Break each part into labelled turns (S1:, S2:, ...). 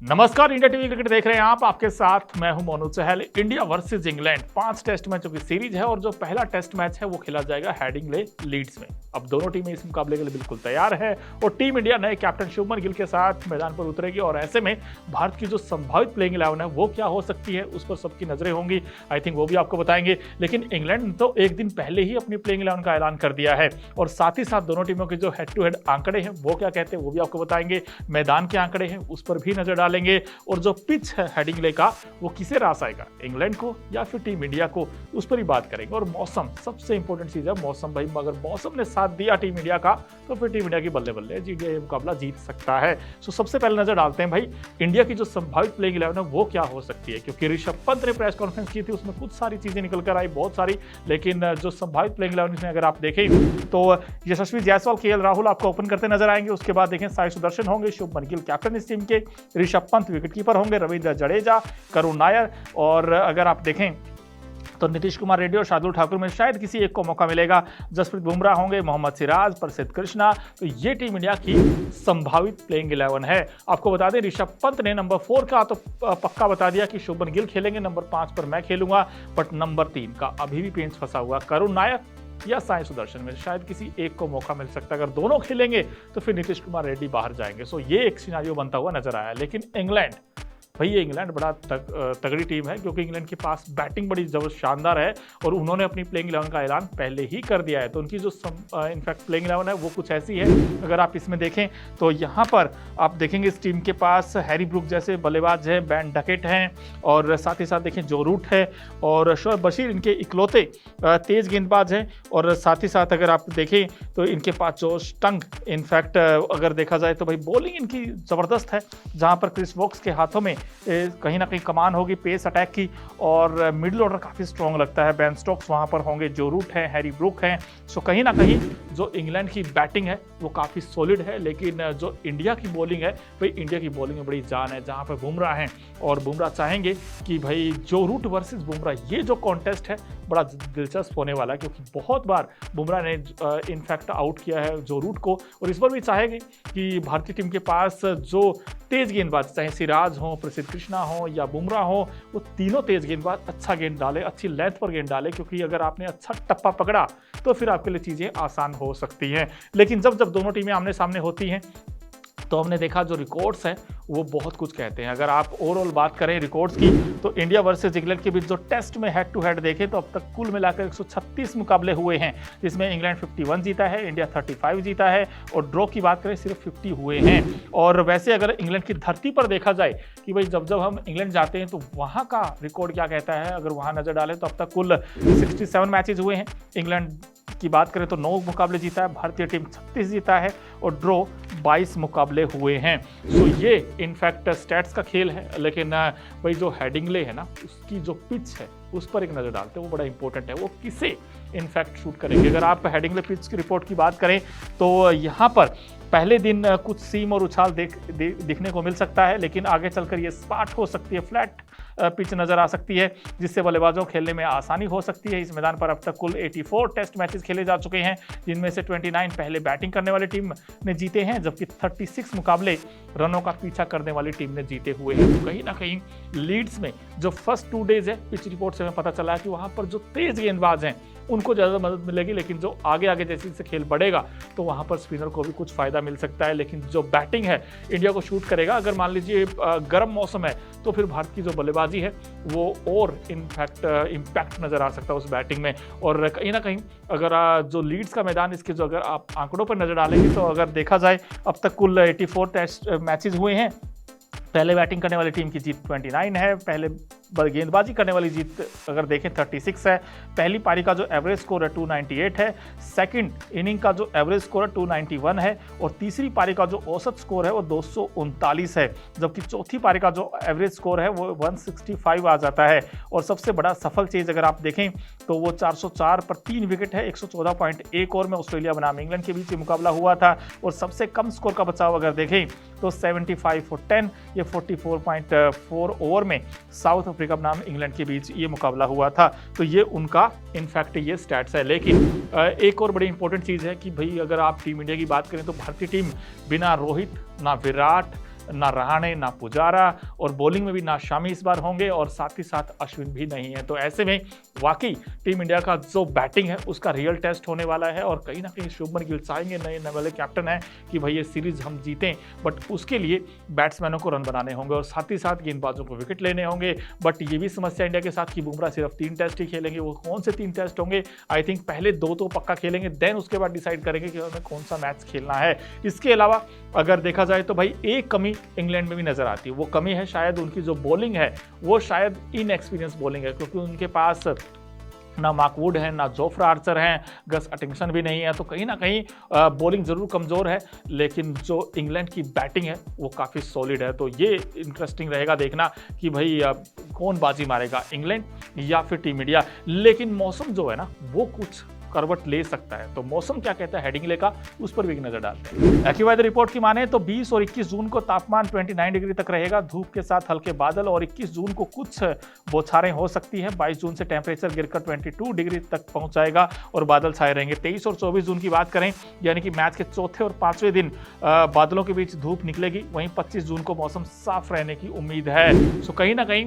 S1: नमस्कार, India TV cricket देख रहे हैं आप। आपके साथ मैं हूं मोनू चहल। इंडिया वर्सेस इंग्लैंड 5 टेस्ट मैचों की सीरीज है और जो पहला टेस्ट मैच है वो खेला जाएगा हेडिंग्ले लीड्स में। अब दोनों टीमें इस मुकाबले के लिए बिल्कुल तैयार है और टीम इंडिया नए कैप्टन शुभमन गिल के साथ मैदान पर उतरेगी और ऐसे में भारत की जो संभावित प्लेइंग 11 है वो क्या हो सकती है उस पर सबकी नजरें होंगी। आई थिंक वो भी आपको बताएंगे। लेकिन इंग्लैंड ने तो एक दिन पहले ही अपनी प्लेइंग 11 का ऐलान कर दिया है और साथ ही साथ दोनों टीमों के जो हेड टू हेड आंकड़े हैं वो क्या कहते हैं वो भी आपको बताएंगे। मैदान के आंकड़े हैं उस पर भी नजर डालेंगे और जो पिच है हेडिंग्ले का वो किसे रास आएगा, इंग्लैंड को या फिर टीम इंडिया को, उस पर ही बात करेंगे। और मौसम सबसे इंपॉर्टेंट चीज है, मौसम भाई। अगर मौसम ने साथ दिया टीम इंडिया का तो फिर टीम इंडिया की बल्ले बल्ले ये मुकाबला जीत सकता है। सो सबसे पहले नजर डालते हैं भाई इंडिया की जो संभावित प्लेइंग 11 है वो क्या हो सकती है, क्योंकि ऋषभ पंत ने प्रेस कॉन्फ्रेंस की थी उसमें कुछ सारी चीजें निकल कर आई, बहुत सारी। लेकिन जो संभावित प्लेइंग 11 में अगर आप देखें तो यशस्वी जायसवाल, केएल राहुल आपको ओपन करते नजर आएंगे। उसके बाद देखें साई सुदर्शन होंगे, शुभमन गिल कैप्टन इस टीम के, ऋषभ पंत विकेटकीपर होंगे, रविंद्र जडेजा, करुण नायर और अगर आप देखें तो नीतीश कुमार रेड्डी और शार्दुल ठाकुर में शायद किसी एक को मौका मिलेगा। जसप्रीत बुमराह होंगे, मोहम्मद सिराज, प्रसिद्ध कृष्णा। तो ये टीम इंडिया की संभावित प्लेइंग 11 है। आपको बता दें ऋषभ पंत ने नंबर 4 का तो पक्का बता दिया कि शुभमन गिल खेलेंगे, नंबर 5 पर मैं खेलूंगा, बट नंबर 3 का अभी भी पेंच फंसा हुआ करुण नायर या साई सुदर्शन में शायद किसी एक को मौका मिल सकता है। अगर दोनों खेलेंगे तो फिर नीतीश कुमार रेड्डी बाहर जाएंगे। सो ये एक सिनारियो बनता हुआ नजर आया। लेकिन इंग्लैंड भाई, ये इंग्लैंड बड़ा तगड़ी टीम है क्योंकि इंग्लैंड के पास बैटिंग बड़ी जबरदस्त शानदार है और उन्होंने अपनी प्लेइंग 11 का ऐलान पहले ही कर दिया है। तो उनकी जो इनफैक्ट प्लेइंग 11 है वो कुछ ऐसी है। अगर आप इसमें देखें तो यहाँ पर आप देखेंगे इस टीम के पास हैरी ब्रूक जैसे बल्लेबाज हैं, बेन डकेट हैं और साथ ही साथ देखें जो रूट है और शोएब बशीर इनके इकलौते तेज गेंदबाज हैं। और साथ ही साथ अगर आप देखें तो इनके पास जो स्टंग, इनफैक्ट अगर देखा जाए तो भाई बॉलिंग इनकी ज़बरदस्त है, जहाँ पर क्रिस वोक्स के हाथों में कहीं ना कहीं कमान होगी पेस अटैक की और मिडिल ऑर्डर काफ़ी स्ट्रॉन्ग लगता है। बेन स्टोक्स वहाँ पर होंगे, जो रूट है, हैरी ब्रूक हैं। सो कहीं ना कहीं जो इंग्लैंड की बैटिंग है वो काफ़ी सॉलिड है। लेकिन जो इंडिया की बॉलिंग है भाई, इंडिया की बॉलिंग में बड़ी जान है, जहाँ पर बुमराह हैं और बुमराह चाहेंगे कि भाई जो रूट वर्सेस बुमराह, ये जो कॉन्टेस्ट है बड़ा दिलचस्प होने वाला है क्योंकि बहुत बार बुमराह ने इनफैक्ट आउट किया है जो रूट को और इस बार भी चाहेंगे कि भारतीय टीम के पास जो तेज गेंदबाज, चाहे सिराज हो, प्रसिद्ध कृष्णा हो या बुमराह हो, वो तीनों तेज गेंदबाज अच्छा गेंद डाले, अच्छी लेंथ पर गेंद डाले, क्योंकि अगर आपने अच्छा टप्पा पकड़ा तो फिर आपके लिए चीज़ें आसान हो सकती हैं। लेकिन जब दोनों टीमें आमने सामने होती हैं तो हमने देखा जो रिकॉर्ड्स हैं वो बहुत कुछ कहते हैं। अगर आप ओवरऑल बात करें रिकॉर्ड्स की तो इंडिया वर्सेस इंग्लैंड के बीच जो टेस्ट में हेड टू हेड देखें तो अब तक कुल मिलाकर 136 मुकाबले हुए हैं, जिसमें इंग्लैंड 51 जीता है, इंडिया 35 जीता है और ड्रॉ की बात करें सिर्फ 50 हुए हैं। और वैसे अगर इंग्लैंड की धरती पर देखा जाए कि भाई जब हम इंग्लैंड जाते हैं तो वहाँ का रिकॉर्ड क्या कहता है, अगर वहाँ नजर डालें तो अब तक कुल 67 मैचेज हुए हैं। इंग्लैंड की बात करें तो 9 मुकाबले जीता है, भारतीय टीम 36 जीता है और ड्रॉ 22 मुकाबले हुए हैं। सो ये इनफैक्ट स्टैट्स का खेल है। लेकिन भाई जो हेडिंग्ले है ना, उसकी जो पिच है उस पर एक नज़र डालते हैं, वो बड़ा इंपॉर्टेंट है, वो किसे इनफैक्ट शूट करेंगे। अगर आप हेडिंग्ले पिच की रिपोर्ट की बात करें तो यहाँ पर पहले दिन कुछ सीम और उछाल दिखने को मिल सकता है, लेकिन आगे चलकर ये स्पाट हो सकती है, फ्लैट पिच नजर आ सकती है, जिससे बल्लेबाजों को खेलने में आसानी हो सकती है। इस मैदान पर अब तक कुल 84 टेस्ट मैचेस खेले जा चुके हैं, जिनमें से 29 पहले बैटिंग करने वाली टीम ने जीते हैं, जबकि 36 मुकाबले रनों का पीछा करने वाली टीम ने जीते हुए हैं। तो कहीं ना कहीं लीड्स में जो फर्स्ट 2 डेज है, पिच रिपोर्ट से हमें पता चला है कि वहाँ पर जो तेज गेंदबाज हैं उनको ज़्यादा मदद मिलेगी, लेकिन जो आगे जैसे जैसे खेल बढ़ेगा तो वहाँ पर स्पिनर को भी कुछ फ़ायदा मिल सकता है। लेकिन जो बैटिंग है इंडिया को शूट करेगा, अगर मान लीजिए गर्म मौसम है तो फिर भारत की जो बल्लेबाजी है वो और इनफैक्ट इम्पैक्ट नज़र आ सकता है उस बैटिंग में। और कहीं ना कहीं अगर जो लीड्स का मैदान, इसके जो अगर आप आंकड़ों पर नज़र डालेंगे तो अगर देखा जाए अब तक कुल 84 टेस्ट मैचेस हुए हैं। पहले बैटिंग करने वाली टीम की जीत 29 है, पहले गेंदबाजी करने वाली जीत अगर देखें 36 है, पहली पारी का जो एवरेज स्कोर है 298 है, सेकंड इनिंग का जो एवरेज स्कोर है 291 है और तीसरी पारी का जो औसत स्कोर है वो 239 है, जबकि चौथी पारी का जो एवरेज स्कोर है वो 165 आ जाता है। और सबसे बड़ा सफल चीज़ अगर आप देखें तो वो 404 पर 3 विकेट है, 114.1 ओवर में ऑस्ट्रेलिया बनाम इंग्लैंड के बीच मुकाबला हुआ था। और सबसे कम स्कोर का बचाव अगर देखें तो 75 for 10, ये 44.4 ओवर में साउथ अफ्रीका बनाम इंग्लैंड के बीच ये मुकाबला हुआ था। तो ये उनका इनफैक्ट ये स्टैट्स है। लेकिन एक और बड़ी इंपॉर्टेंट चीज़ है कि भाई अगर आप टीम इंडिया की बात करें तो भारतीय टीम बिना रोहित, ना विराट, ना रहाणे ना पुजारा, और बॉलिंग में भी ना शामी इस बार होंगे और साथ ही साथ अश्विन भी नहीं है। तो ऐसे में वाकई टीम इंडिया का जो बैटिंग है उसका रियल टेस्ट होने वाला है, और कहीं ना कहीं शुभमन गिल चाहेंगे, नए वाले कैप्टन है, कि भाई ये सीरीज हम जीतें, बट उसके लिए बैट्समैनों को रन बनाने होंगे और साथ ही साथ गेंदबाजों को विकेट लेने होंगे। बट ये भी समस्या इंडिया के साथ कि बुमराह सिर्फ 3 टेस्ट ही खेलेंगे। वो कौन से 3 टेस्ट होंगे? आई थिंक पहले 2 तो पक्का खेलेंगे, देन उसके बाद डिसाइड करेंगे कि हमें कौन सा मैच खेलना है। इसके अलावा अगर देखा जाए तो भाई एक कमी इंग्लैंड में भी नजर आती है, वो कमी है शायद उनकी जो बॉलिंग है वो शायद इनएक्सपीरियंस बॉलिंग है, क्योंकि उनके पास ना मार्क वुड है, ना जोफ्रा आर्चर हैं, गस एटिंगसन भी नहीं है। तो कहीं ना कहीं बॉलिंग जरूर कमज़ोर है, लेकिन जो इंग्लैंड की बैटिंग है वो काफ़ी सॉलिड है। तो ये इंटरेस्टिंग रहेगा देखना कि भाई कौन बाजी मारेगा, इंग्लैंड या फिर टीम इंडिया। लेकिन मौसम जो है ना वो कुछ करवट ले सकता है, तो मौसम क्या कहता है हेडिंग्ले का, उस पर भी एक नजर डालते हैं। एक्यूवेदर रिपोर्ट की माने तो 20 और 21 जून को तापमान 29 डिग्री तक रहेगा, धूप के साथ हल्के बादल, और 21 जून को कुछ बौछारें हो सकती हैं। 22 जून से टेम्परेचर गिरकर 22 डिग्री तक पहुंच जाएगा और बादल छाए रहेंगे। 23 और 24 जून की बात करें, यानी कि मैच के चौथे और 5वें दिन बादलों के बीच धूप निकलेगी। वहीं 25 जून को मौसम साफ रहने की उम्मीद है। सो कहीं ना कहीं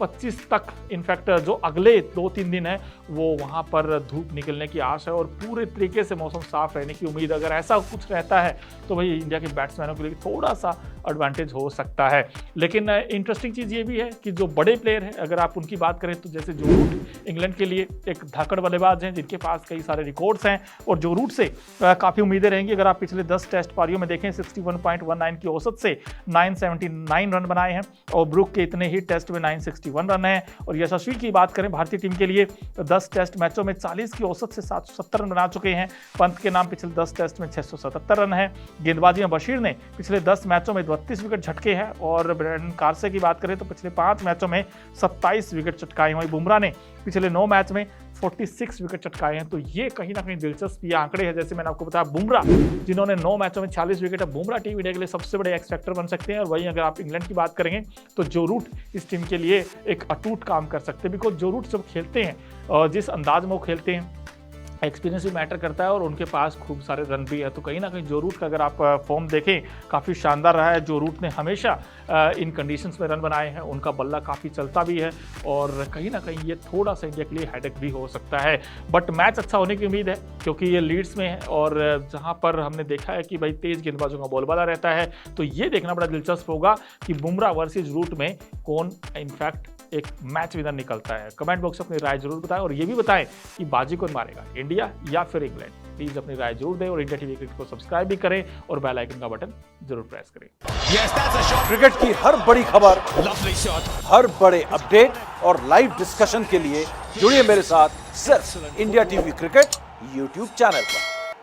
S1: 25 तक इनफैक्ट जो अगले 2-3 दिन है वो वहां पर धूप निकलने की आश है और पूरे तरीके से मौसम साफ रहने की उम्मीद। अगर ऐसा कुछ रहता है तो भाई इंडिया के बैट्समैनों के लिए थोड़ा सा एडवांटेज हो सकता है। लेकिन इंटरेस्टिंग चीज़ ये भी है कि जो बड़े प्लेयर हैं अगर आप उनकी बात करें तो जैसे जो रूट इंग्लैंड के लिए एक धाकड़ बल्लेबाज हैं जिनके पास कई सारे रिकॉर्ड्स हैं, और जो रूट से काफ़ी उम्मीदें रहेंगी। अगर आप पिछले 10 टेस्ट पारियों में देखें 61.19 की औसत से 979 रन बनाए हैं, और ब्रुक के इतने ही टेस्ट में 961 रन हैं। और यशस्वी की बात करें भारतीय टीम के लिए 10 टेस्ट मैचों में 40 की औसत से 770 रन बना चुके हैं। पंत के नाम पिछले 10 टेस्ट में 677 रन है। गेंदबाजी में बशीर ने पिछले 10 मैचों में 32 विकेट झटके हैं, और ब्रेंडन कार्से की बात करें तो पिछले 5 मैचों में 27 विकेट चटकाए हैं। बुमराह ने पिछले 9 मैच में 46 विकेट चटकाए हैं। तो ये कहीं ना कहीं दिलचस्प ये आंकड़े हैं। जैसे मैंने आपको बताया बुमराह जिन्होंने 9 मैचों में 46 विकेट है, बुमराह टीम इंडिया के लिए सबसे बड़े एक्स फैक्टर बन सकते हैं। और वहीं अगर आप इंग्लैंड की बात करेंगे तो जो रूट इस टीम के लिए एक अटूट काम कर सकते हैं, बिकॉज जो रूट जब खेलते हैं जिस अंदाज में वो खेलते हैं एक्सपीरियंस भी मैटर करता है, और उनके पास खूब सारे रन भी है। तो कहीं ना कहीं जो रूट का अगर आप फॉर्म देखें काफ़ी शानदार रहा है। जो रूट ने हमेशा इन कंडीशंस में रन बनाए हैं, उनका बल्ला काफ़ी चलता भी है, और कहीं ना कहीं ये थोड़ा सा इंडिया के लिए हेडेक भी हो सकता है। बट मैच अच्छा होने की उम्मीद है क्योंकि ये लीड्स में है, और जहाँ पर हमने देखा है कि भाई तेज गेंदबाजों का बोलबाला रहता है। तो ये देखना बड़ा दिलचस्प होगा कि बुमराह वर्सेज रूट में कौन इनफैक्ट एक मैच विनर निकलता है। कमेंट बॉक्स में अपनी राय जरूर बताएं, और ये भी बताएं कि बाजी कौन मारेगा, इंडिया या फिर इंग्लैंड। प्लीज अपनी राय जरूर दें, और इंडिया टीवी क्रिकेट को सब्सक्राइब भी करें और बेल आइकन का बटन जरूर प्रेस करें।
S2: क्रिकेट की हर बड़ी खबर, हर बड़े अपडेट और लाइव डिस्कशन के लिए जुड़िए मेरे साथ सिर्फ India TV cricket YouTube channel पर।